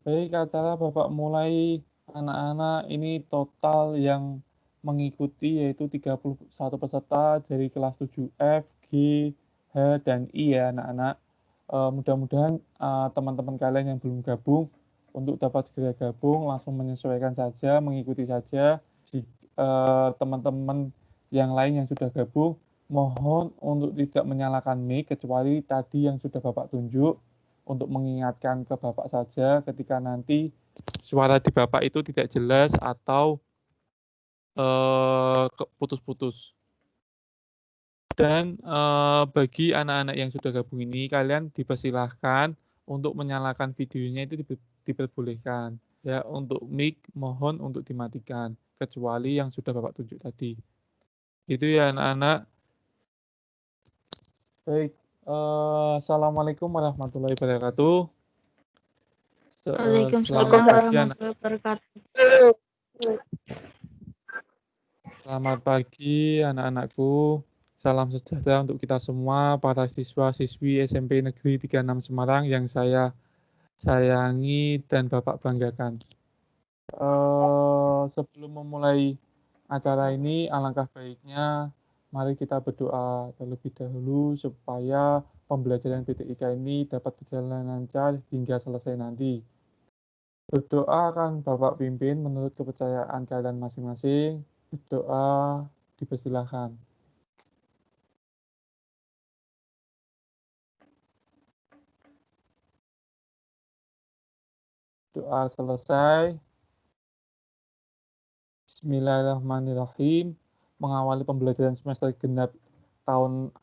Baik, acara Bapak mulai anak-anak ini total yang mengikuti yaitu 31 peserta dari kelas 7F, G, H, dan I ya anak-anak. Mudah-mudahan teman-teman kalian yang belum gabung untuk dapat segera gabung langsung menyesuaikan saja, mengikuti saja. Teman-teman yang lain yang sudah gabung mohon untuk tidak menyalakan mic kecuali tadi yang sudah Bapak tunjuk untuk mengingatkan ke Bapak saja ketika nanti suara di Bapak itu tidak jelas atau putus-putus. Dan bagi anak-anak yang sudah gabung ini, kalian dipersilahkan untuk menyalakan videonya itu diperbolehkan. Ya, untuk mic mohon untuk dimatikan, kecuali yang sudah Bapak tunjuk tadi. Itu ya anak-anak. Baik, Assalamualaikum warahmatullahi wabarakatuh. Waalaikumsalam warahmatullahi wabarakatuh. Selamat pagi anak-anakku. Salam sejahtera untuk kita semua, para siswa-siswi SMP Negeri 36 Semarang yang saya sayangi dan Bapak banggakan. Sebelum memulai acara ini, alangkah baiknya mari kita berdoa terlebih dahulu supaya pembelajaran PTIK ini dapat berjalan lancar hingga selesai nanti. Berdoa akan Bapak pimpin menurut kepercayaan kalian masing-masing. Berdoa dipersilahkan. Doa selesai. Bismillahirrahmanirrahim. Mengawali pembelajaran semester genap tahun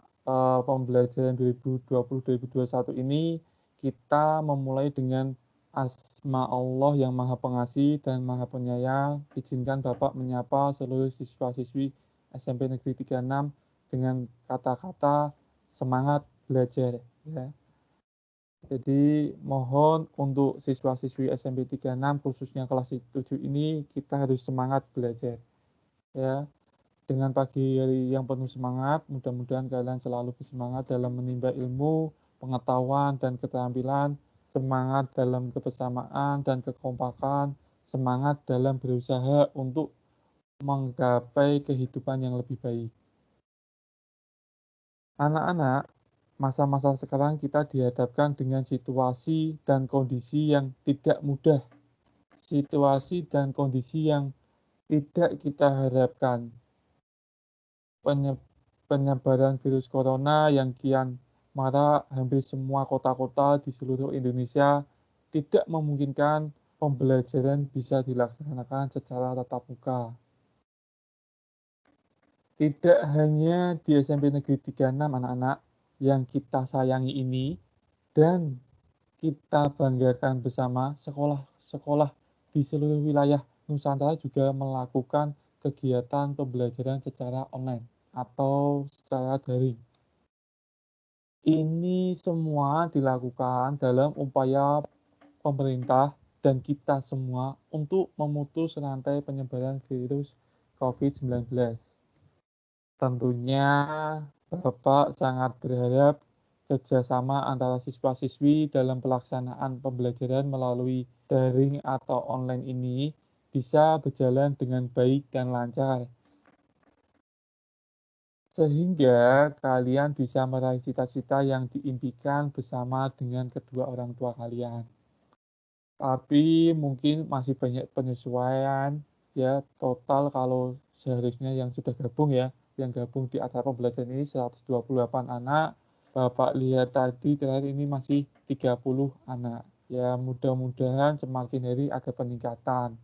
pembelajaran 2020-2021 ini, kita memulai dengan asma Allah yang Maha Pengasih dan Maha Penyayang. Izinkan Bapak menyapa seluruh siswa-siswi SMP Negeri 36 dengan kata-kata semangat belajar. Ya. Jadi mohon untuk siswa-siswi SMP 36 khususnya kelas 7 ini kita harus semangat belajar ya. Dengan pagi hari yang penuh semangat, mudah-mudahan kalian selalu bersemangat dalam menimba ilmu, pengetahuan dan keterampilan, semangat dalam kebersamaan dan kekompakan, semangat dalam berusaha untuk menggapai kehidupan yang lebih baik. Anak-anak, masa-masa sekarang kita dihadapkan dengan situasi dan kondisi yang tidak mudah, situasi dan kondisi yang tidak kita harapkan. Penyebaran virus corona yang kian marak hampir semua kota-kota di seluruh Indonesia tidak memungkinkan pembelajaran bisa dilaksanakan secara tatap muka. Tidak hanya di SMP Negeri 36 anak-anak yang kita sayangi ini, dan kita banggakan bersama sekolah-sekolah di seluruh wilayah Nusantara juga melakukan kegiatan pembelajaran secara online atau secara daring. Ini semua dilakukan dalam upaya pemerintah dan kita semua untuk memutus rantai penyebaran virus COVID-19. Tentunya Bapak sangat berharap kerjasama antara siswa-siswi dalam pelaksanaan pembelajaran melalui daring atau online ini bisa berjalan dengan baik dan lancar. Sehingga kalian bisa meraih cita-cita yang diimpikan bersama dengan kedua orang tua kalian. Tapi mungkin masih banyak penyesuaian ya, total kalau seharusnya yang sudah gabung ya, yang gabung di acara pembelajaran ini 128 anak. Bapak lihat tadi terakhir ini masih 30 anak. Ya mudah-mudahan semakin hari ada peningkatan.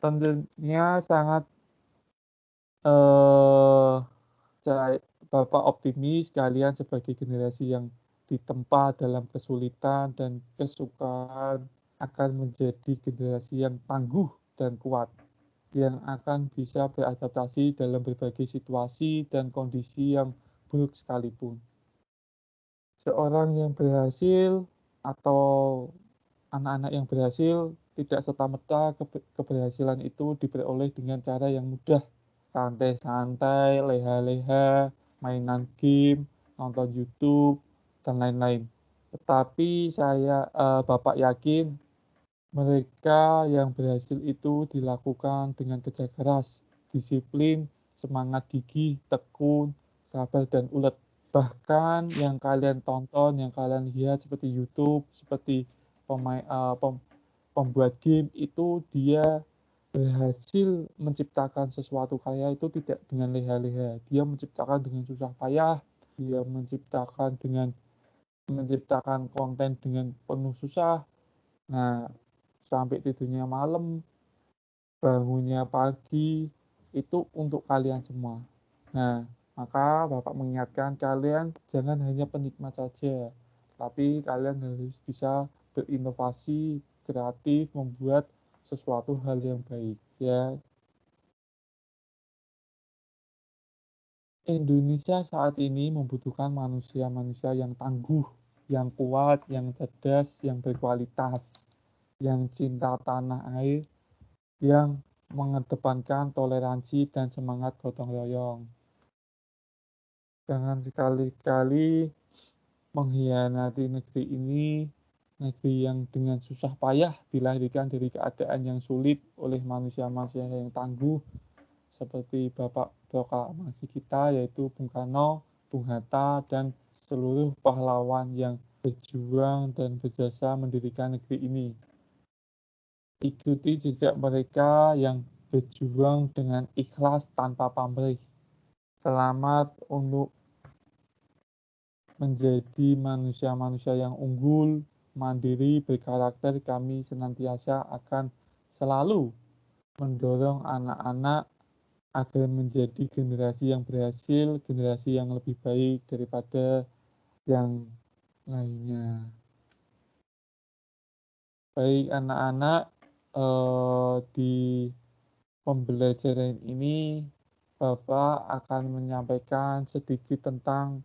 Tentunya sangat Bapak optimis kalian sebagai generasi yang ditempa dalam kesulitan dan kesukaan akan menjadi generasi yang tangguh dan kuat, yang akan bisa beradaptasi dalam berbagai situasi dan kondisi yang buruk sekalipun. Seorang yang berhasil atau anak-anak yang berhasil tidak serta-merta keberhasilan itu diperoleh dengan cara yang mudah, santai-santai, leha-leha, mainan game, nonton YouTube, dan lain-lain. Tetapi Bapak yakin mereka yang berhasil itu dilakukan dengan kerja keras, disiplin, semangat gigih, tekun, sabar, dan ulet. Bahkan yang kalian tonton, yang kalian lihat seperti YouTube, seperti pembuat game itu dia berhasil menciptakan sesuatu karya itu tidak dengan leha-leha. Dia menciptakan dengan susah payah, dia menciptakan konten dengan penuh susah. Nah, sampai tidurnya malam, bangunnya pagi, itu untuk kalian semua. Nah, maka Bapak mengingatkan kalian jangan hanya penikmat saja, tapi kalian harus bisa berinovasi, kreatif, membuat sesuatu hal yang baik. Ya, Indonesia saat ini membutuhkan manusia-manusia yang tangguh, yang kuat, yang cerdas, yang berkualitas, yang cinta tanah air, yang mengedepankan toleransi dan semangat gotong royong. Jangan sekali-kali mengkhianati negeri ini, negeri yang dengan susah payah dilahirkan dari keadaan yang sulit oleh manusia-manusia yang tangguh, seperti Bapak proklamasi kita, yaitu Bung Karno, Bung Hatta, dan seluruh pahlawan yang berjuang dan berjasa mendirikan negeri ini. Ikuti jejak mereka yang berjuang dengan ikhlas tanpa pamrih. Selamat untuk menjadi manusia-manusia yang unggul, mandiri, berkarakter. Kami senantiasa akan selalu mendorong anak-anak agar menjadi generasi yang berhasil, generasi yang lebih baik daripada yang lainnya. Baik anak-anak, di pembelajaran ini Bapak akan menyampaikan sedikit tentang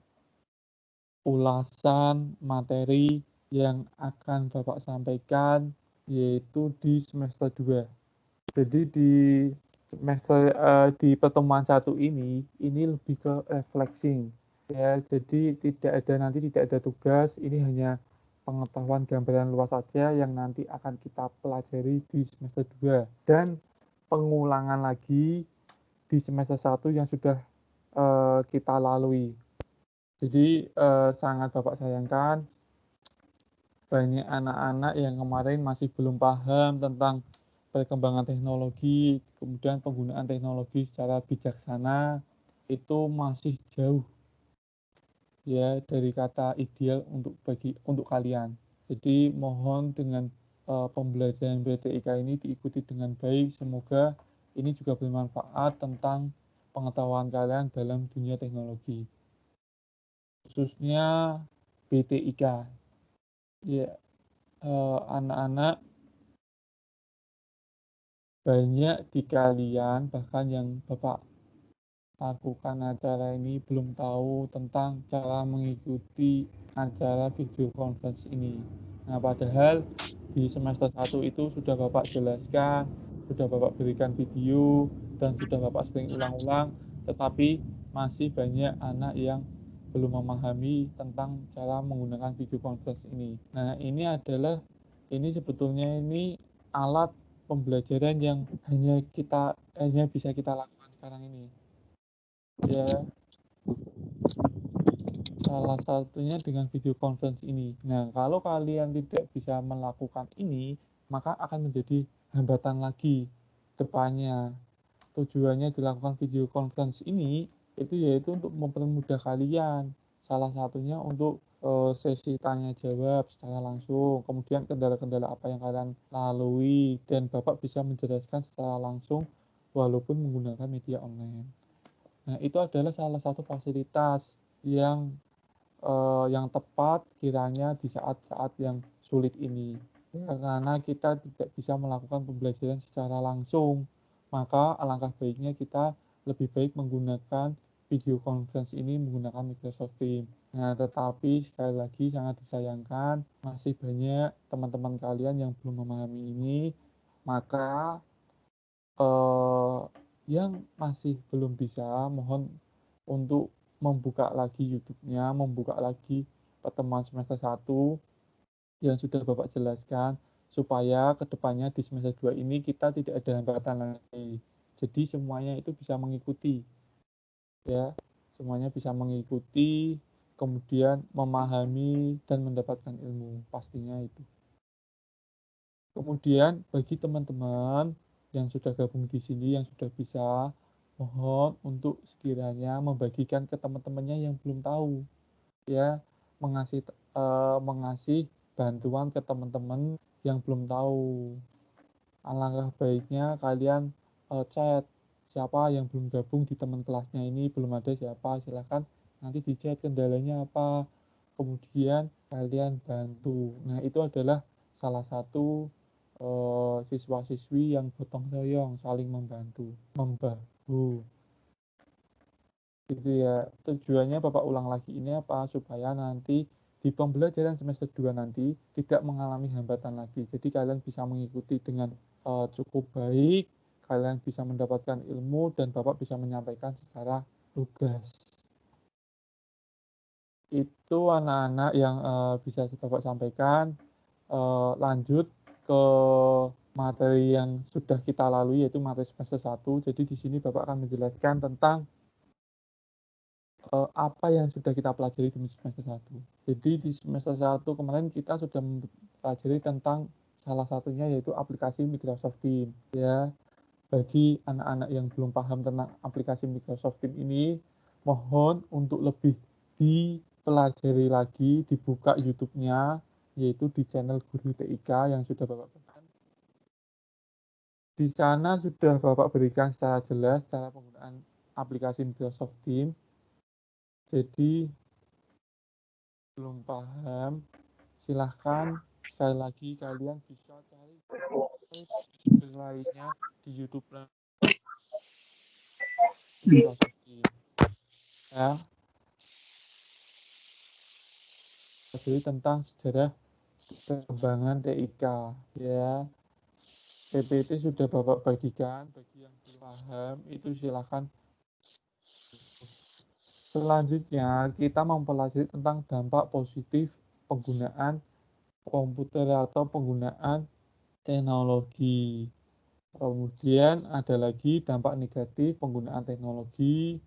ulasan materi yang akan Bapak sampaikan, yaitu di semester 2. Jadi di pertemuan 1 ini lebih ke refleksing. Ya, jadi tidak ada tugas, ini hanya pengetahuan gambaran luas saja yang nanti akan kita pelajari di semester 2 dan pengulangan lagi di semester 1 yang sudah kita lalui. Jadi sangat Bapak sayangkan banyak anak-anak yang kemarin masih belum paham tentang perkembangan teknologi, kemudian penggunaan teknologi secara bijaksana itu masih jauh ya dari kata ideal untuk kalian. Jadi mohon dengan pembelajaran BTIK ini diikuti dengan baik. Semoga ini juga bermanfaat tentang pengetahuan kalian dalam dunia teknologi. Khususnya BTIK. Ya, anak-anak banyak di kalian bahkan yang Bapak lakukan acara ini belum tahu tentang cara mengikuti acara video conference ini. Nah, padahal di semester 1 itu sudah Bapak jelaskan, sudah Bapak berikan video, dan sudah Bapak sering ulang-ulang, tetapi masih banyak anak yang belum memahami tentang cara menggunakan video conference ini. Nah, ini sebetulnya ini alat pembelajaran yang hanya bisa kita lakukan sekarang ini. Ya, salah satunya dengan video conference ini. Nah, kalau kalian tidak bisa melakukan ini, maka akan menjadi hambatan lagi depannya. Tujuannya dilakukan video conference ini itu yaitu untuk mempermudah kalian. Salah satunya untuk sesi tanya jawab secara langsung, kemudian kendala-kendala apa yang kalian lalui dan Bapak bisa menjelaskan secara langsung walaupun menggunakan media online. Nah, itu adalah salah satu fasilitas yang tepat kiranya di saat-saat yang sulit ini. Karena kita tidak bisa melakukan pembelajaran secara langsung, maka alangkah baiknya kita lebih baik menggunakan video conference ini menggunakan Microsoft Teams. Nah, tetapi sekali lagi sangat disayangkan masih banyak teman-teman kalian yang belum memahami ini, maka yang masih belum bisa mohon untuk membuka lagi YouTube-nya, membuka lagi pertemuan semester 1 yang sudah Bapak jelaskan, supaya kedepannya di semester 2 ini kita tidak ada hambatan lagi. Jadi semuanya itu bisa mengikuti, ya, semuanya bisa mengikuti, kemudian memahami dan mendapatkan ilmu, pastinya itu. Kemudian bagi teman-teman yang sudah gabung di sini, yang sudah bisa, mohon untuk sekiranya membagikan ke teman-temannya yang belum tahu, ya, mengasih bantuan ke teman-teman yang belum tahu. Alangkah baiknya kalian chat siapa yang belum gabung di teman kelasnya ini, belum ada siapa, silahkan nanti di chat kendalanya apa, kemudian kalian bantu. Nah, itu adalah salah satu siswa-siswi yang gotong royong, saling membantu, membahu. Gitu ya. Tujuannya Bapak ulang lagi ini apa? Supaya nanti di pembelajaran semester 2 nanti tidak mengalami hambatan lagi. Jadi kalian bisa mengikuti dengan cukup baik, kalian bisa mendapatkan ilmu dan Bapak bisa menyampaikan secara lugas. Itu anak-anak yang bisa Bapak sampaikan. Lanjut ke materi yang sudah kita lalui, yaitu materi semester 1. Jadi di sini Bapak akan menjelaskan tentang apa yang sudah kita pelajari di semester 1. Jadi di semester 1 kemarin kita sudah mempelajari tentang salah satunya yaitu aplikasi Microsoft Teams, ya. Bagi anak-anak yang belum paham tentang aplikasi Microsoft Teams ini, mohon untuk lebih dipelajari lagi, dibuka YouTube-nya, yaitu di channel Guru TIK yang sudah Bapak berikan. Di sana sudah Bapak berikan secara jelas cara penggunaan aplikasi Microsoft Teams. Jadi belum paham, silahkan sekali lagi kalian bisa cari lainnya di YouTube Microsoft Teams, ya. Jadi tentang sejarah perkembangan TIK, ya. PPT sudah Bapak bagikan, bagi yang belum paham itu silahkan. Selanjutnya kita mempelajari tentang dampak positif penggunaan komputer atau penggunaan teknologi. Kemudian ada lagi dampak negatif penggunaan teknologi.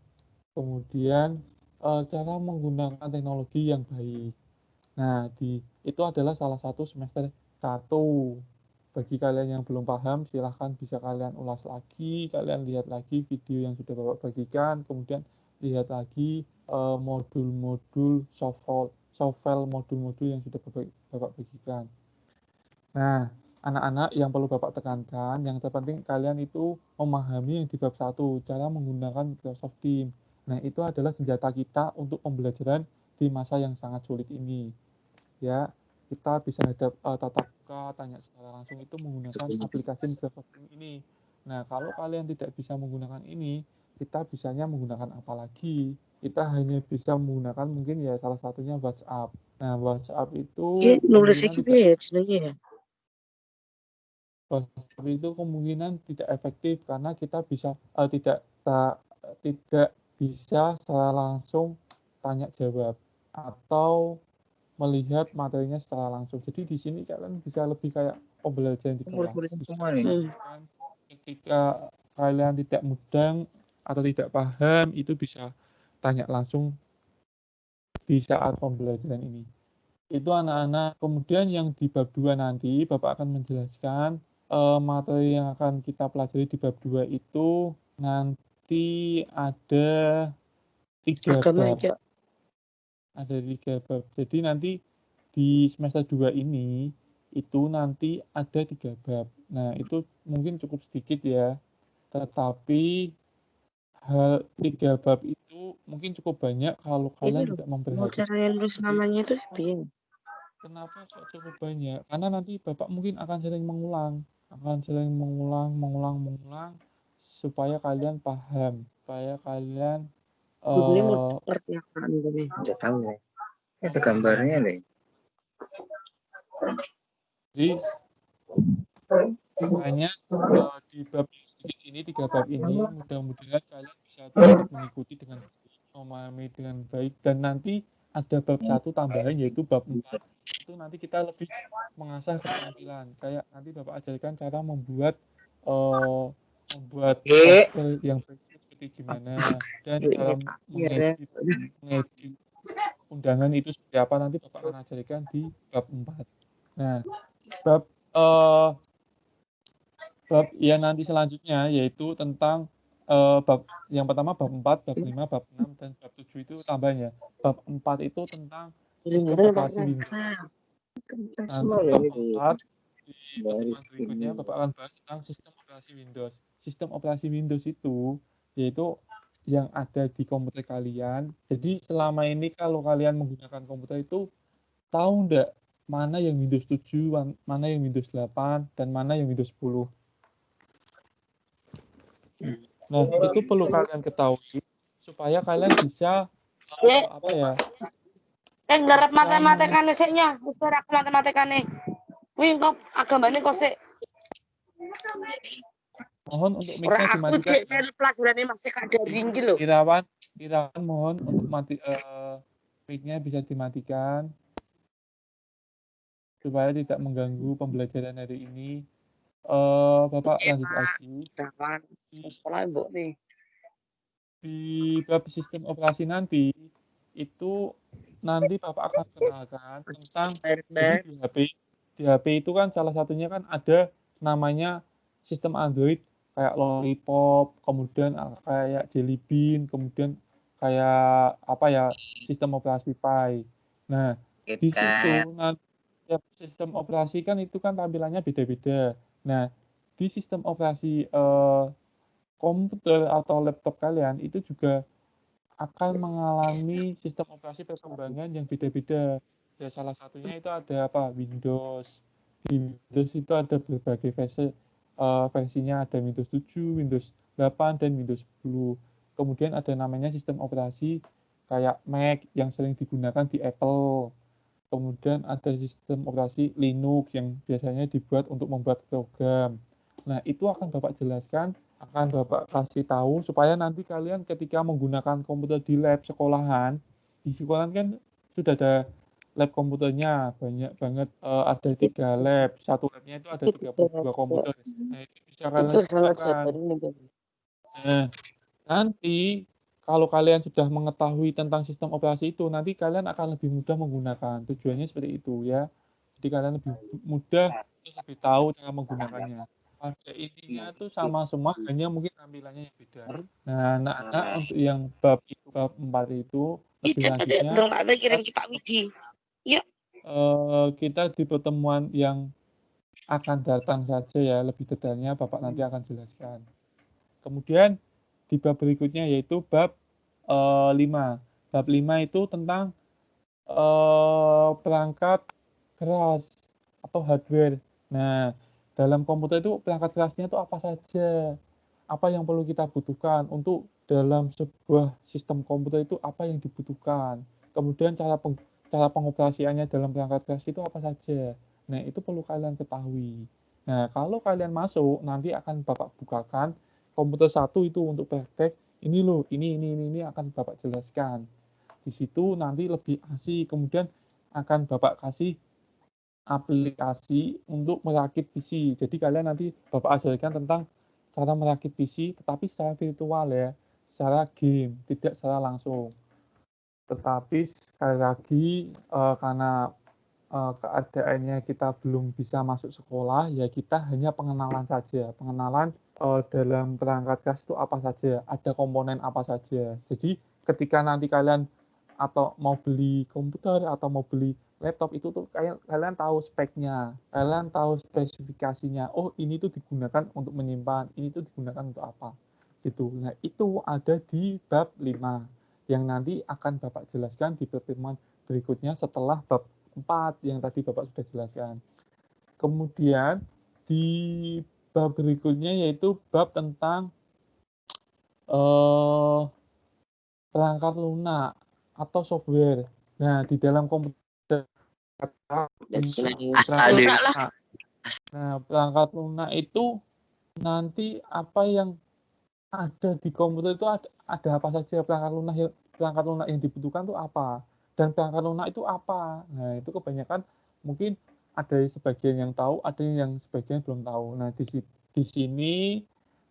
Kemudian cara menggunakan teknologi yang baik. Nah, itu adalah salah satu semester 1. Bagi kalian yang belum paham, silahkan bisa kalian ulas lagi, kalian lihat lagi video yang sudah Bapak bagikan, kemudian lihat lagi modul-modul softfile modul-modul yang sudah Bapak bagikan. Nah, anak-anak yang perlu Bapak tekankan, yang terpenting kalian itu memahami yang di bab 1, cara menggunakan Microsoft Teams. Nah, itu adalah senjata kita untuk pembelajaran di masa yang sangat sulit ini. Ya, kita bisa tatap muka, tanya secara langsung itu menggunakan aplikasi Microsoft Teams ini. Nah, kalau kalian tidak bisa menggunakan ini, kita bisanya menggunakan apa lagi? Kita hanya bisa menggunakan mungkin ya salah satunya WhatsApp. Nah, WhatsApp itu nulisnya kemungkinan gitu ya jenenge ya. WhatsApp itu kemungkinan tidak efektif karena kita bisa tidak bisa secara langsung tanya jawab atau melihat materinya secara langsung. Jadi di sini kalian bisa lebih kayak pembelajaran di kelas. Semua nih. Ketika kalian tidak mudeng atau tidak paham, itu bisa tanya langsung di saat pembelajaran ini. Itu anak-anak. Kemudian yang di bab 2 nanti, Bapak akan menjelaskan materi yang akan kita pelajari di bab 2 itu nanti ada 3 bab. Ada 3 bab. Jadi nanti di semester 2 ini itu nanti ada 3 bab. Nah, itu mungkin cukup sedikit ya. Tetapi 3 bab itu mungkin cukup banyak kalau kalian tidak memperhatikan. Cara yang nulis namanya itu bingung. Kenapa kok cukup banyak? Karena nanti Bapak mungkin akan sering mengulang, supaya kalian paham, supaya kalian Ini mau ngerti apa ini? Tidak tahu ya. Itu gambarnya nih. Jadi hanya di bab sedikit ini, 3 bab ini, mudah-mudahan kalian bisa mengikuti dengan memahami dengan baik dan nanti ada bab 1 tambahan yaitu bab 4. Itu nanti kita lebih mengasah keterampilan. Kayak nanti Bapak ajarkan cara membuat poster yang seperti gimana dan cara mengedit undangan itu seperti apa nanti Bapak akan ajarkan di bab 4. Nah, bab yang nanti selanjutnya yaitu tentang bab yang pertama bab 4, bab 5, bab 6 dan bab 7 itu tambahnya. Bab 4 itu tentang sistem operasi Windows. Nanti bab 4 di pertemuan berikutnya Bapak akan bahas tentang sistem operasi Windows. Sistem operasi Windows itu yaitu yang ada di komputer kalian. Jadi selama ini kalau kalian menggunakan komputer itu tahu enggak mana yang Windows 7, mana yang Windows 8 dan mana yang Windows 10. Nah, itu perlu kalian ketahui supaya kalian bisa apa ya? Garap matematikane siknya, wis garap matematikane. Kuwi kok agamane kok sik. Mohon untuk mic-nya dimatikan. Ora aku pelajarane masih kadaring iki lho. Irawan mohon untuk mic-nya bisa dimatikan supaya tidak mengganggu pembelajaran hari ini. Bapak lanjut lagi. Sekolah mbok nih. Di bab sistem operasi nanti itu nanti Bapak akan kenalkan tentang jadi di HP itu kan salah satunya kan ada namanya sistem Android kayak Lollipop, kemudian kayak Jelly Bean, kemudian kayak apa ya sistem operasi Pi. Nah, di situ nanti sistem operasi kan itu kan tampilannya beda-beda. Nah, di sistem operasi komputer atau laptop kalian itu juga akan mengalami sistem operasi perkembangan yang beda-beda. Ya salah satunya itu ada apa? Windows. Di Windows itu ada berbagai versinya, ada Windows 7, Windows 8 dan Windows 10. Kemudian ada namanya sistem operasi kayak Mac yang sering digunakan di Apple. Kemudian ada sistem operasi Linux yang biasanya dibuat untuk membuat program. Nah, itu akan Bapak jelaskan, akan Bapak kasih tahu supaya nanti kalian ketika menggunakan komputer di lab sekolahan, di sekolahan kan sudah ada lab komputernya, banyak banget, ada 3 lab, satu labnya itu ada 32 komputer. Nah, itu bisa kalian gunakan. Nah, nanti kalau kalian sudah mengetahui tentang sistem operasi itu, nanti kalian akan lebih mudah menggunakan. Tujuannya seperti itu ya. Jadi kalian lebih mudah terus lebih tahu cara menggunakannya. Pada intinya itu sama semua, hanya mungkin tampilannya yang beda. Nah, anak-anak untuk yang bab 4 itu lebih lanjutnya kirim ke Pak Widi. Yuk. Kita di pertemuan yang akan datang saja ya, lebih detailnya Bapak nanti akan jelaskan. Kemudian di bab berikutnya yaitu bab 5. Bab 5 itu tentang perangkat keras atau hardware. Nah, dalam komputer itu perangkat kerasnya itu apa saja? Apa yang perlu kita butuhkan untuk dalam sebuah sistem komputer itu apa yang dibutuhkan? Kemudian cara pengoperasiannya dalam perangkat keras itu apa saja? Nah, itu perlu kalian ketahui. Nah, kalau kalian masuk, nanti akan Bapak bukakan komputer 1 itu untuk praktek. Ini loh, ini akan Bapak jelaskan. Di situ nanti lebih asik. Kemudian akan Bapak kasih aplikasi untuk merakit PC. Jadi kalian nanti Bapak ajarkan tentang cara merakit PC, tetapi secara virtual ya, secara game, tidak secara langsung. Tetapi sekali lagi karena keadaannya kita belum bisa masuk sekolah, ya kita hanya pengenalan saja. Pengenalan dalam perangkat keras itu apa saja, ada komponen apa saja. Jadi ketika nanti kalian atau mau beli komputer atau mau beli laptop itu tuh kalian tahu speknya, kalian tahu spesifikasinya. Oh, ini tuh digunakan untuk menyimpan, ini tuh digunakan untuk apa. Gitu. Nah, itu ada di bab 5 yang nanti akan Bapak jelaskan di pertemuan berikutnya setelah bab 4 yang tadi Bapak sudah jelaskan. Kemudian di bab berikutnya yaitu bab tentang perangkat lunak atau software. Nah, di dalam komputer perangkat lunak itu nanti apa yang ada di komputer itu ada apa saja perangkat lunak yang dibutuhkan itu apa. dan perangkat lunak itu apa. Nah, itu kebanyakan mungkin ada sebagian yang tahu, ada yang sebagian belum tahu. Nah, di sini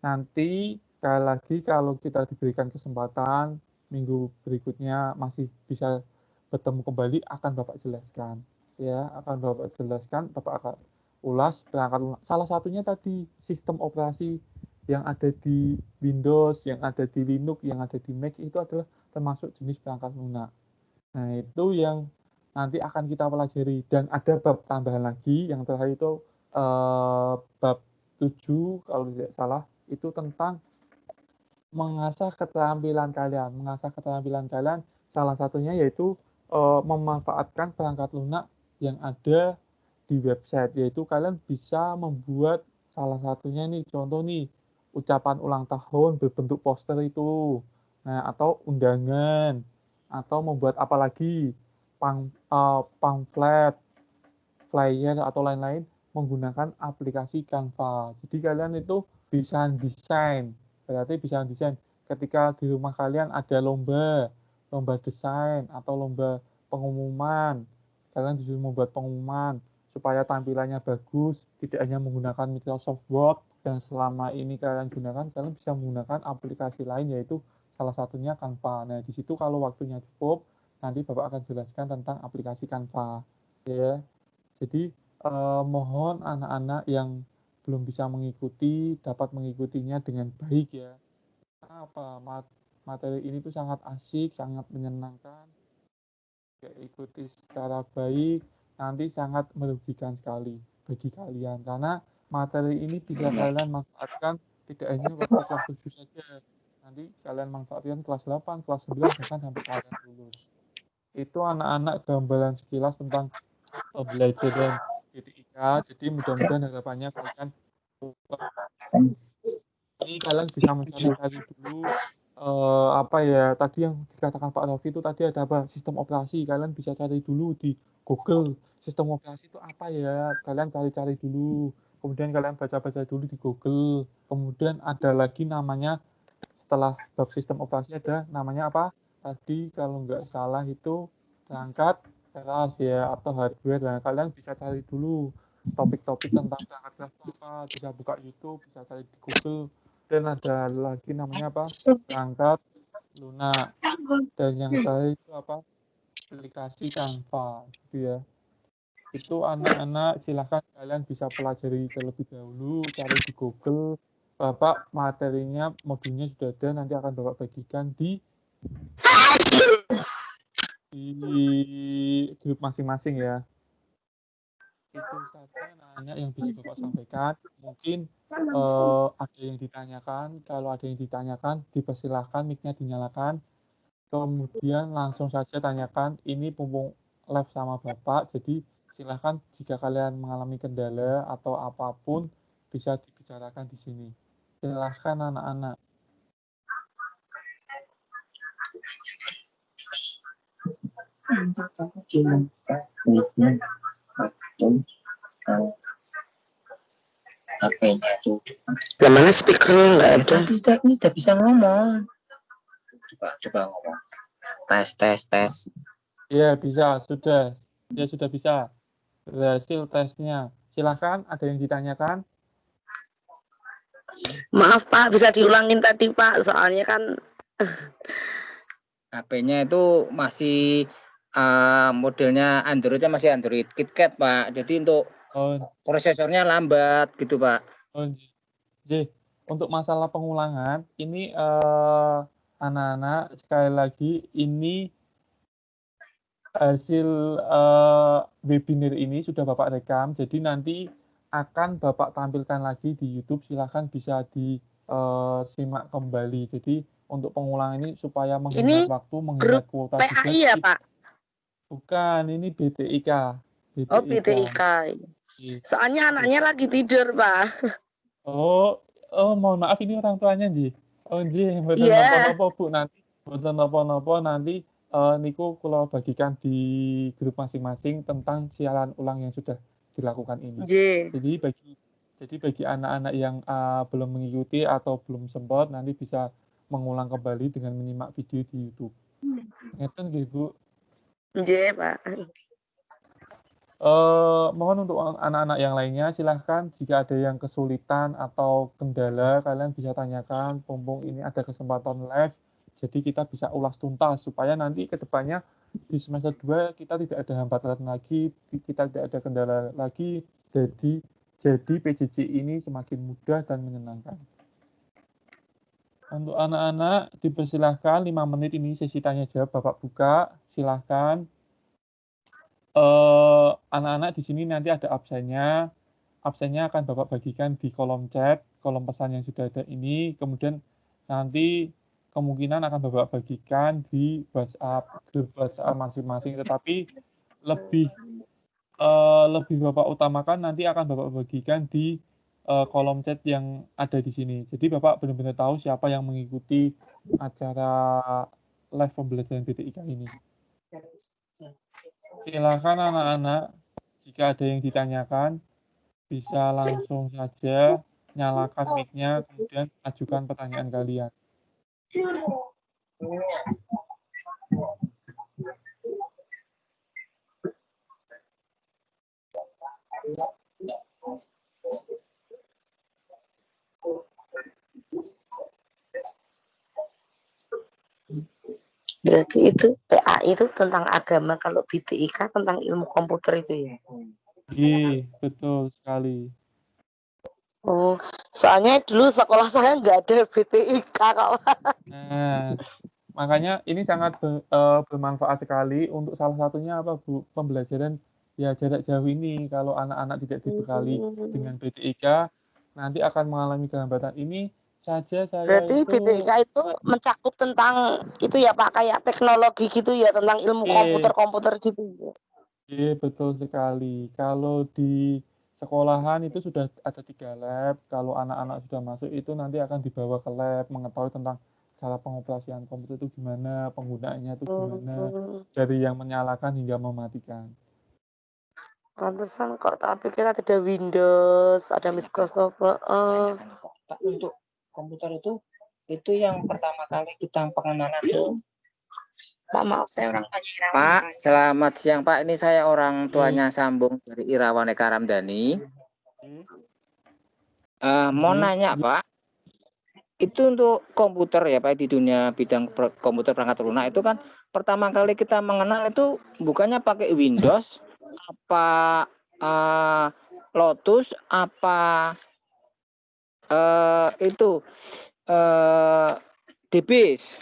nanti sekali lagi kalau kita diberikan kesempatan minggu berikutnya masih bisa bertemu kembali, akan Bapak jelaskan. Ya, akan Bapak jelaskan, Bapak akan ulas perangkat lunak. Salah satunya tadi sistem operasi yang ada di Windows, yang ada di Linux, yang ada di Mac itu adalah termasuk jenis perangkat lunak. Nah, itu yang nanti akan kita pelajari. Dan ada bab tambahan lagi, yang terakhir itu bab 7 kalau tidak salah, itu tentang mengasah keterampilan kalian. Mengasah keterampilan kalian salah satunya yaitu memanfaatkan perangkat lunak yang ada di website, yaitu kalian bisa membuat salah satunya nih, contoh nih, ucapan ulang tahun berbentuk poster itu. Nah, atau undangan, atau membuat apa lagi, pamflet, flyer, atau lain-lain menggunakan aplikasi Canva. Jadi kalian itu bisa desain, berarti bisa desain. Ketika di rumah kalian ada lomba desain atau lomba pengumuman, kalian disuruh membuat pengumuman supaya tampilannya bagus, tidak hanya menggunakan Microsoft Word yang selama ini kalian gunakan, kalian bisa menggunakan aplikasi lain, yaitu salah satunya Canva. Nah, di situ kalau waktunya cukup, nanti Bapak akan jelaskan tentang aplikasi Canva. Ya, jadi mohon anak-anak yang belum bisa mengikuti dapat mengikutinya dengan baik ya. Apa materi ini tuh sangat asik, sangat menyenangkan. Ya, ikuti secara baik, nanti sangat merugikan sekali bagi kalian karena materi ini bisa kalian manfaatkan tidak hanya waktu kelas 7 saja. Nanti kalian manfaatkan kelas 8, kelas 9 bahkan sampai kalian lulus. Itu anak-anak gambaran sekilas tentang pembelajaran BTIK. Jadi mudah-mudahan harapannya kalian ini kalian bisa mencari-cari dulu apa ya tadi yang dikatakan Pak Rofi itu tadi ada apa sistem operasi, kalian bisa cari dulu di Google sistem operasi itu apa ya, kalian cari-cari dulu, kemudian kalian baca-baca dulu di Google, kemudian ada lagi namanya setelah bab sistem operasi ada namanya apa tadi kalau nggak salah itu perangkat keras ya atau hardware. Nah, kalian bisa cari dulu topik-topik tentang perangkat keras apa, bisa buka YouTube, bisa cari di Google. Dan ada lagi namanya apa perangkat lunak, dan yang terakhir itu apa aplikasi Canva gitu ya. Itu anak-anak silahkan kalian bisa pelajari terlebih dahulu, cari di Google. Bapak materinya modulnya sudah ada, nanti akan Bapak bagikan di grup masing-masing ya. Itu saja anak-anak yang bisa Bapak sampaikan. Mungkin ada yang ditanyakan, kalau ada yang ditanyakan dipersilahkan mic-nya dinyalakan, kemudian langsung saja tanyakan. Ini mumpung live sama Bapak, jadi silahkan jika kalian mengalami kendala atau apapun bisa dibicarakan di sini. Silahkan anak-anak. HP-nya itu. Lah mana speakernya nggak ada? Ini tidak bisa ngomong. Coba ngomong. Tes. Ya bisa, sudah. Ya sudah bisa. Berhasil tesnya. Silahkan, ada yang ditanyakan? Maaf Pak, bisa diulangin tadi Pak, soalnya kan HP-nya itu masih modelnya Android-nya masih Android KitKat, Pak. Jadi untuk prosesornya lambat gitu, Pak. Jadi, untuk masalah pengulangan, ini anak-anak sekali lagi ini hasil webinar ini sudah Bapak rekam, jadi nanti akan Bapak tampilkan lagi di YouTube. Silahkan bisa disimak kembali. Jadi untuk pengulangan ini supaya menghemat waktu, menghemat kuota juga. PAI ya Pak? Bukan, ini BTIK. Oh BTIK. Soalnya anaknya lagi tidur Pak. Oh, mohon maaf ini orang tuanya Ji. Oh Ji, mboten Iya. napa-napa Bu, nanti mboten napa-napa nanti niku kula bagikan di grup masing-masing tentang siaran ulang yang sudah dilakukan ini. Jadi bagi anak-anak yang belum mengikuti atau belum sempat nanti bisa mengulang kembali dengan menyimak video di YouTube. Ngeten nggih Bu. Nggih, Pak. Mohon untuk anak-anak yang lainnya silahkan jika ada yang kesulitan atau kendala kalian bisa tanyakan, mumpung ini ada kesempatan live, jadi kita bisa ulas tuntas supaya nanti ke depannya di semester 2 kita tidak ada hambatan lagi, kita tidak ada kendala lagi, jadi PJJ ini semakin mudah dan menyenangkan. Untuk anak-anak dipersilahkan 5 menit ini sesi tanya jawab Bapak buka, silahkan. Anak-anak di sini nanti ada absennya. Absennya akan Bapak bagikan di kolom chat, kolom pesan yang sudah ada ini. Kemudian nanti kemungkinan akan Bapak bagikan di WhatsApp, grup WhatsApp masing-masing. Tetapi lebih Bapak utamakan nanti akan Bapak bagikan di kolom chat yang ada di sini. Jadi Bapak benar-benar tahu siapa yang mengikuti acara live pembelajaran BTIK ini. Silakan anak-anak, jika ada yang ditanyakan, bisa langsung saja nyalakan mic-nya, kemudian ajukan pertanyaan kalian. Berarti itu PA itu tentang agama, kalau BTIK tentang ilmu komputer itu ya? Iya, betul sekali. Oh, soalnya dulu sekolah saya nggak ada BTIK kok. Nah, makanya ini sangat bermanfaat sekali untuk salah satunya apa Bu, pembelajaran ya jarak jauh ini. Kalau anak-anak tidak dibekali dengan BTIK, nanti akan mengalami kehambatan ini saja. Saya Berarti itu BTIK itu mencakup tentang itu ya Pak, kayak teknologi gitu ya, tentang ilmu komputer gitu ya. Iya, betul sekali. Kalau di sekolahan itu sudah ada 3 lab, kalau anak-anak sudah masuk itu nanti akan dibawa ke lab, mengetahui tentang cara pengoperasian komputer itu gimana, penggunaannya itu gimana, dari yang menyalakan hingga mematikan. Pantesan kok, tapi kita tidak Windows, ada Microsoft. Pak, untuk komputer itu yang pertama kali kita pengenalan itu. Pak, maaf saya orang Tangerang. Pak, selamat siang Pak. Ini saya orang tuanya Sambung dari Irawan Eka Ramdhani. Mau nanya Pak, itu untuk komputer ya Pak, di dunia bidang komputer perangkat lunak itu kan pertama kali kita mengenal itu bukannya pakai Windows, apa Lotus, apa itu DBase.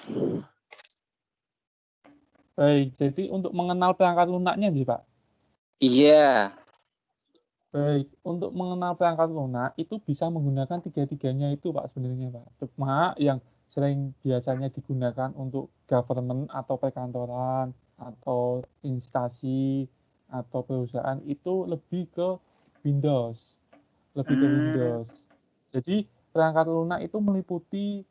Baik, jadi untuk mengenal perangkat lunaknya sih Pak. Iya. Baik, untuk mengenal perangkat lunak itu bisa menggunakan tiga-tiganya itu Pak sebenarnya Pak. Cuma yang sering biasanya digunakan untuk government atau perkantoran atau instansi atau perusahaan itu lebih ke Windows. Jadi perangkat lunak itu meliputi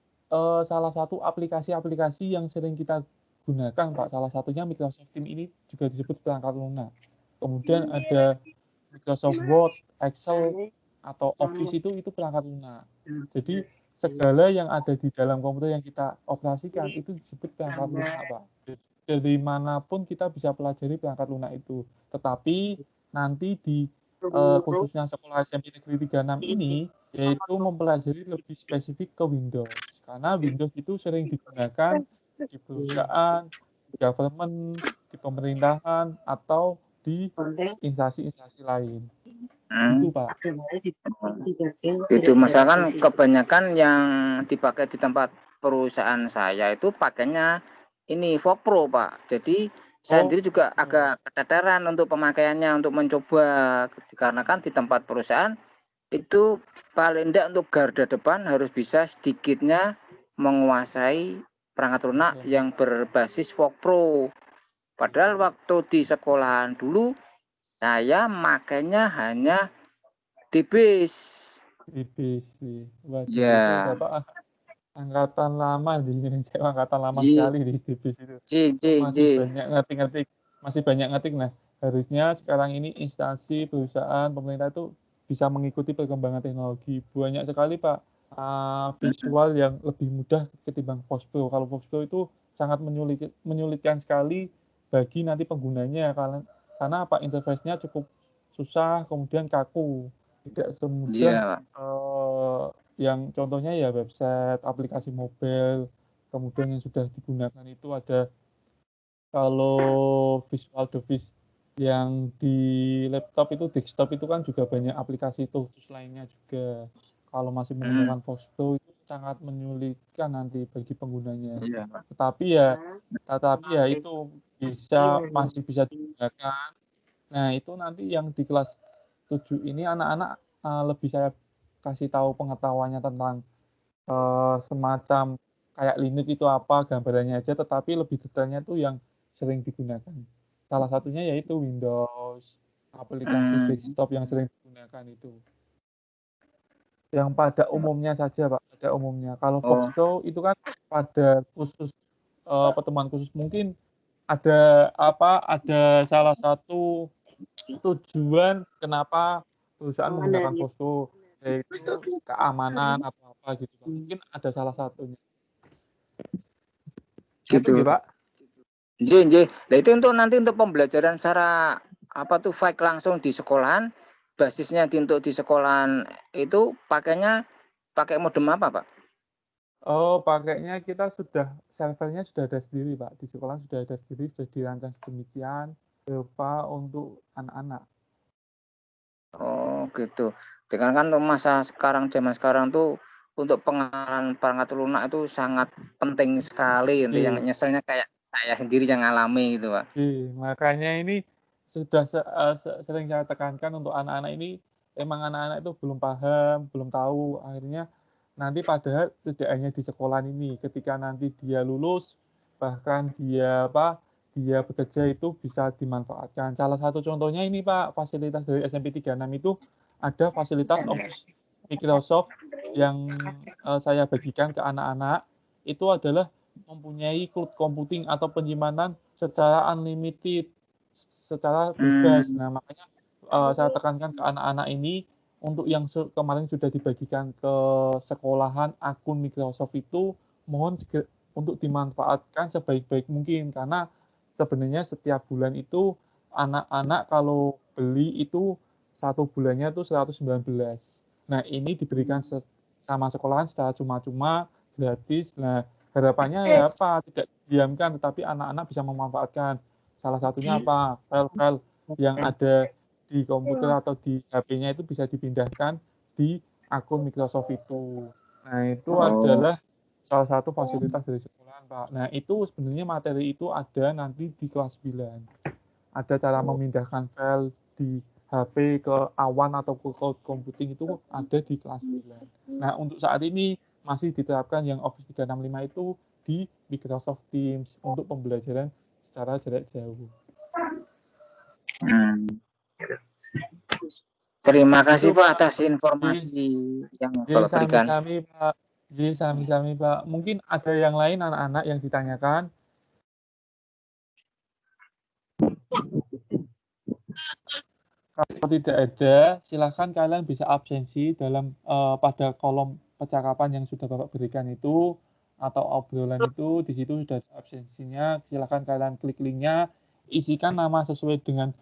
salah satu aplikasi-aplikasi yang sering kita gunakan Pak. Salah satunya Microsoft Teams ini juga disebut perangkat lunak. Kemudian ada Microsoft Word, Excel, atau Office itu perangkat lunak. Jadi segala yang ada di dalam komputer yang kita operasikan itu disebut perangkat lunak, Pak. Dari manapun kita bisa pelajari perangkat lunak itu. Tetapi nanti di khususnya sekolah SMP Negeri 36 ini yaitu mempelajari lebih spesifik ke Windows. Karena Windows itu sering digunakan di perusahaan, di government, di pemerintahan, atau di instansi-instansi lain. Itu Pak. Itu misalkan kebanyakan yang dipakai di tempat perusahaan saya itu pakainya ini Fog Pro Pak. Jadi saya sendiri juga agak keteteran untuk pemakaiannya, untuk mencoba, dikarenakan di tempat perusahaan itu paling tidak untuk garda depan harus bisa sedikitnya menguasai perangkat lunak yang berbasis Fog Pro. Padahal waktu di sekolahan dulu saya makainya hanya DBase. DBase. Waduh, Ya. itu Bapak angkatan lama di sini. Saya angkatan lama sekali di DBase itu. Masih banyak ngetik. Nah, harusnya sekarang ini instansi, perusahaan, pemerintah itu bisa mengikuti perkembangan teknologi. Banyak sekali Pak visual yang lebih mudah ketimbang Fox Pro. Kalau Fox Pro itu sangat menyulitkan sekali bagi nanti penggunanya, karena apa, interface-nya cukup susah, kemudian kaku, tidak semudah Iya, Pak. yang contohnya ya website, aplikasi mobile, kemudian yang sudah digunakan itu ada, kalau Visual Device yang di laptop itu, desktop itu kan juga banyak aplikasi tools lainnya juga. Kalau masih menggunakan Posto itu sangat menyulitkan nanti bagi penggunanya. Iya, Pak. Tetapi ya itu masih bisa digunakan. Nah, itu nanti yang di kelas 7 ini anak-anak lebih saya kasih tahu pengetahuannya tentang semacam kayak Linux itu apa, gambarannya aja, tetapi lebih detailnya tuh yang sering digunakan. Salah satunya yaitu Windows, aplikasi desktop yang sering digunakan itu. Yang pada umumnya saja, Pak, pada umumnya. Kalau Foxco itu kan pada khusus pertemuan khusus, mungkin ada salah satu tujuan kenapa perusahaan menggunakan Foxco, yaitu keamanan atau apa gitu, Pak. Mungkin ada salah satunya. Gitu. Pak. Nggih. Nah, itu nanti untuk pembelajaran secara fake langsung di sekolahan, basisnya untuk di sekolahan itu pakai modem apa, Pak? Oh, pakainya kita servernya sudah ada sendiri, Pak. Di sekolah sudah ada sendiri, sudah dirancang sedemikian rupa untuk anak-anak. Oh, gitu. Dengan kan zaman sekarang tuh untuk pengenalan perangkat lunak itu sangat penting sekali. Yang nyeselnya kayak saya sendiri yang alami gitu, Pak. Makanya ini sudah sering saya tekankan untuk anak-anak ini, emang anak-anak itu belum paham, belum tahu, akhirnya nanti padahal tidak hanya di sekolah ini, ketika nanti dia lulus, bahkan dia bekerja itu bisa dimanfaatkan. Salah satu contohnya ini, Pak, fasilitas dari SMP 36 itu ada fasilitas Office Microsoft yang saya bagikan ke anak-anak, itu adalah mempunyai cloud computing atau penyimpanan secara unlimited, secara bebas. Nah, makanya saya tekankan ke anak-anak ini, untuk yang kemarin sudah dibagikan ke sekolahan akun Microsoft itu, mohon untuk dimanfaatkan sebaik-baik mungkin, karena sebenarnya setiap bulan itu anak-anak kalau beli itu satu bulannya tuh 119. Nah, ini diberikan sama sekolahan secara cuma-cuma, gratis. Nah, harapannya ya apa? Tidak didiamkan, tetapi anak-anak bisa memanfaatkan. Salah satunya apa? File-file yang ada di komputer atau di HP-nya itu bisa dipindahkan di akun Microsoft itu. Nah, itu adalah salah satu fasilitas dari sekolahan, Pak. Nah, itu sebenarnya materi itu ada nanti di kelas 9. Ada cara memindahkan file di HP ke awan atau ke cloud computing itu ada di kelas 9. Nah, untuk saat ini masih diterapkan yang Office 365 itu di Microsoft Teams untuk pembelajaran secara jarak jauh. Terima kasih, Pak, atas informasi yang Bapak berikan. Sami-sami, Pak. Mungkin ada yang lain anak-anak yang ditanyakan. Kalau tidak ada, silahkan kalian bisa absensi dalam pada kolom percakapan yang sudah Bapak berikan itu, atau obrolan itu, di situ sudah ada absensinya. Silahkan kalian klik linknya, isikan nama sesuai dengan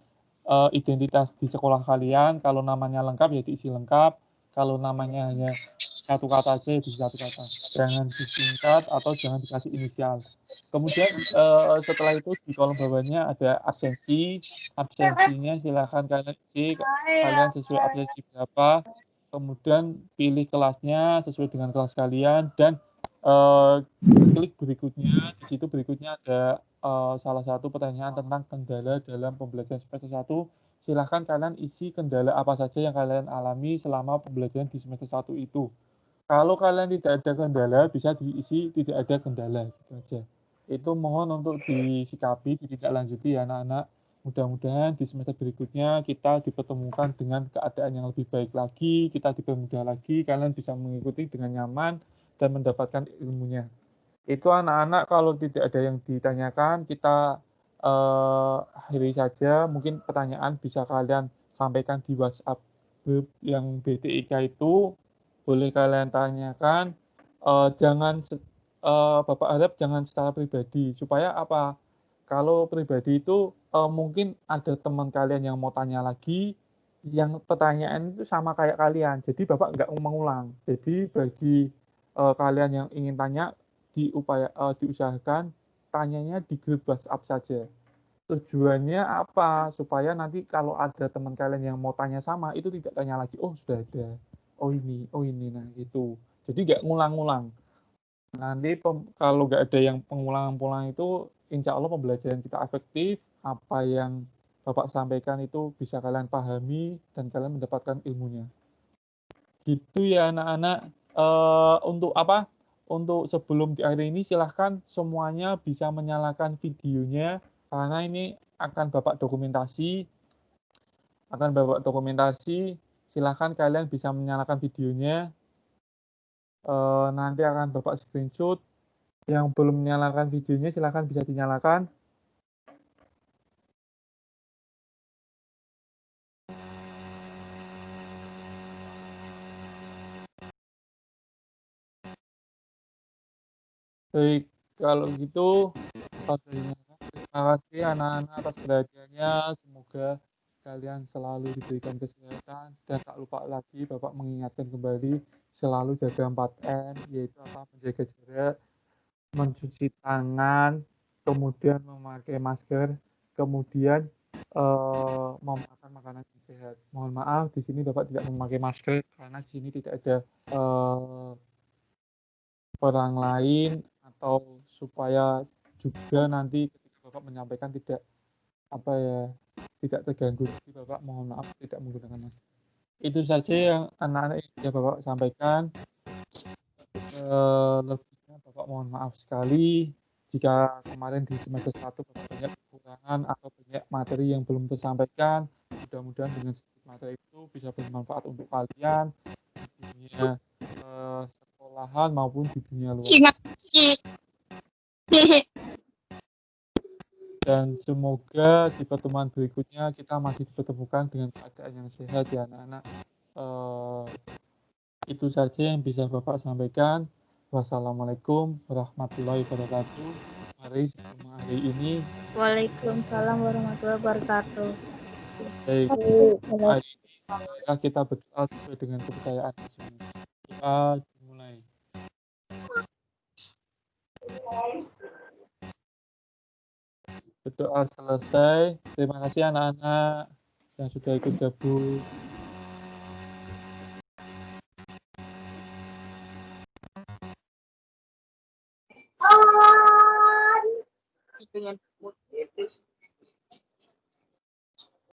identitas di sekolah kalian. Kalau namanya lengkap ya diisi lengkap, kalau namanya hanya satu kata aja ya diisi satu kata, jangan disingkat atau jangan dikasih inisial. Kemudian setelah itu di kolom bawahnya ada absensinya silahkan kalian isi, kalian sesuai absensi berapa, kemudian pilih kelasnya sesuai dengan kelas kalian, dan klik berikutnya. Di situ berikutnya ada salah satu pertanyaan tentang kendala dalam pembelajaran semester 1. Silahkan kalian isi kendala apa saja yang kalian alami selama pembelajaran di semester 1 itu. Kalau kalian tidak ada kendala, bisa diisi tidak ada kendala, gitu aja. Itu mohon untuk disikapi, ditindaklanjuti ya anak-anak. Mudah-mudahan di semester berikutnya kita dipertemukan dengan keadaan yang lebih baik lagi, kita dipermudah lagi, kalian bisa mengikuti dengan nyaman dan mendapatkan ilmunya. Itu anak-anak, kalau tidak ada yang ditanyakan, kita akhiri saja. Mungkin pertanyaan bisa kalian sampaikan di WhatsApp group yang BTIK itu, boleh kalian tanyakan. Bapak harap jangan secara pribadi, supaya apa? Kalau pribadi itu mungkin ada teman kalian yang mau tanya lagi, yang pertanyaan itu sama kayak kalian. Jadi Bapak nggak mengulang. Jadi bagi kalian yang ingin tanya, diusahakan tanyanya di grup WhatsApp saja. Tujuannya apa? Supaya nanti kalau ada teman kalian yang mau tanya sama, itu tidak tanya lagi, oh sudah ada, oh ini, nah itu. Jadi nggak ngulang-ngulang. Nanti kalau nggak ada yang pengulangan-pengulangan itu, insya Allah pembelajaran kita efektif, apa yang Bapak sampaikan itu bisa kalian pahami, dan kalian mendapatkan ilmunya. Gitu ya anak-anak. Untuk apa? Untuk sebelum di akhir ini, silahkan semuanya bisa menyalakan videonya, karena ini akan Bapak dokumentasi. Silahkan kalian bisa menyalakan videonya. Nanti akan Bapak screenshot. Yang belum menyalakan videonya silahkan bisa dinyalakan. Baik, kalau gitu terima kasih anak-anak atas perhatiannya. Semoga kalian selalu diberikan kesehatan, dan tak lupa lagi Bapak mengingatkan kembali selalu jaga 4M, yaitu apa? Menjaga jarak, mencuci tangan, kemudian memakai masker, kemudian memakan makanan yang sehat. Mohon maaf, di sini Bapak tidak memakai masker karena di sini tidak ada orang lain, atau supaya juga nanti ketika Bapak menyampaikan tidak terganggu. Jadi Bapak mohon maaf tidak menggunakan masker. Itu saja yang anak-anak yang bisa Bapak sampaikan. Lebihnya Bapak mohon maaf sekali jika kemarin di semester 1 Bapak banyak kekurangan atau banyak materi yang belum tersampaikan. Mudah-mudahan dengan sedikit materi itu bisa bermanfaat untuk kalian di dunia sekolahan maupun di dunia luar. Dan semoga di pertemuan berikutnya kita masih dipertemukan dengan keadaan yang sehat ya anak-anak. Itu saja yang bisa Bapak sampaikan. Wassalamualaikum warahmatullahi wabarakatuh. Mari sebelum hari ini. Waalaikumsalam warahmatullahi wabarakatuh. Baik, hari ini kita berdoa sesuai dengan kepercayaan masing-masing. Doa dimulai. Berdoa selesai. Terima kasih anak-anak yang sudah ikut gabung. Dengan